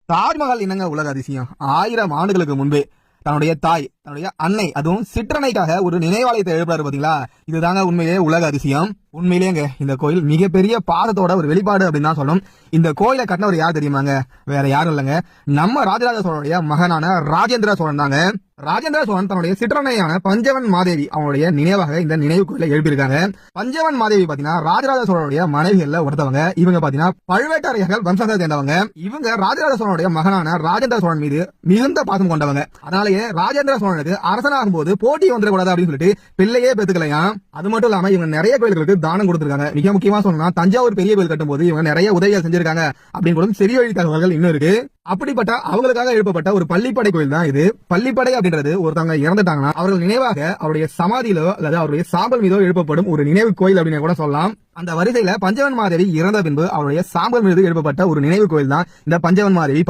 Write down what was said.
தாஜ்மஹால் என்னங்க உலக அதிசயம். 1000 ஆண்டுகளுக்கு முன்பே தன்னுடைய தாய், தன்னுடைய அன்னை, அதுவும் சிற்றன்னைக்காக ஒரு நினைவாலயத்தை எழுப்புறாரு பாத்தீங்களா. இதுதாங்க உண்மையிலேயே உலக அதிசயம். உண்மையிலேங்க இந்த கோயில் மிகப்பெரிய பாதத்தோட ஒரு வெளிப்பாடு அப்படின்னு தான் சொல்லணும். இந்த கோயிலை கட்டினவர் யார் தெரியுமாங்க? வேற யாரும் இல்லைங்க, நம்ம ராஜராஜ சோழனுடைய மகனான ராஜேந்திர சோழன் தாங்க. ராஜேந்திர சோழன் தன்னுடைய சிற்றன்னையான பஞ்சவன் மாதேவி அவங்களுடைய நினைவாக இந்த நினைவு கோயிலை எழுப்பியிருக்காங்க. பஞ்சவன் மாதேவி பாத்தீங்கன்னா ராஜராஜ சோழனுடைய மனைவிகள்ல ஒருத்தவங்க. இவங்க பாத்தீங்கன்னா பழுவேட்டரையர்கள் வம்சத்தை சேர்ந்தவங்க. இவங்க ராஜராஜ சோழனுடைய மகனான ராஜேந்திர சோழன் மீது மிகுந்த பாசம் கொண்டவங்க. அதனாலேயே ராஜேந்திர சோழனுக்கு அரசனாகும் போது போட்டி வந்துடக்கூடாது அப்படின்னு சொல்லிட்டு பிள்ளையே பெத்துக்கலையா. அது மட்டும் இல்லாம இவங்க நிறைய கோயில்களுக்கு தானம் கொடுத்திருக்காங்க. மிக முக்கியமா சொன்னா தஞ்சாவூர் பெரிய கோயில் கட்டும் போது இவங்க நிறைய உதவிகள் செஞ்சிருக்காங்க அப்படின்னு கூட செவி வழி தகவல்கள் இன்னும் இருக்கு. அப்படிப்பட்ட அவங்களுக்காக எழுப்பப்பட்ட ஒரு பள்ளிப்படை கோயில் தான் இது. பள்ளிப்படை அப்படின்றது ஒருத்தவங்க இறந்துட்டாங்கன்னா அவர்கள் நினைவாக அவருடைய சமாதியிலோ அல்லது அவருடைய சாம்பல் மீதோ எழுப்பப்படும் ஒரு நினைவு கோயில் அப்படின்னு கூட சொல்லலாம். அந்த வரிசையில பஞ்சவன் மாதேவி இறந்த பின்பு அவருடைய சாம்பல் மீது எழுப்பப்பட்ட ஒரு நினைவு கோயில் தான் இந்த பஞ்சவன் மாதேவி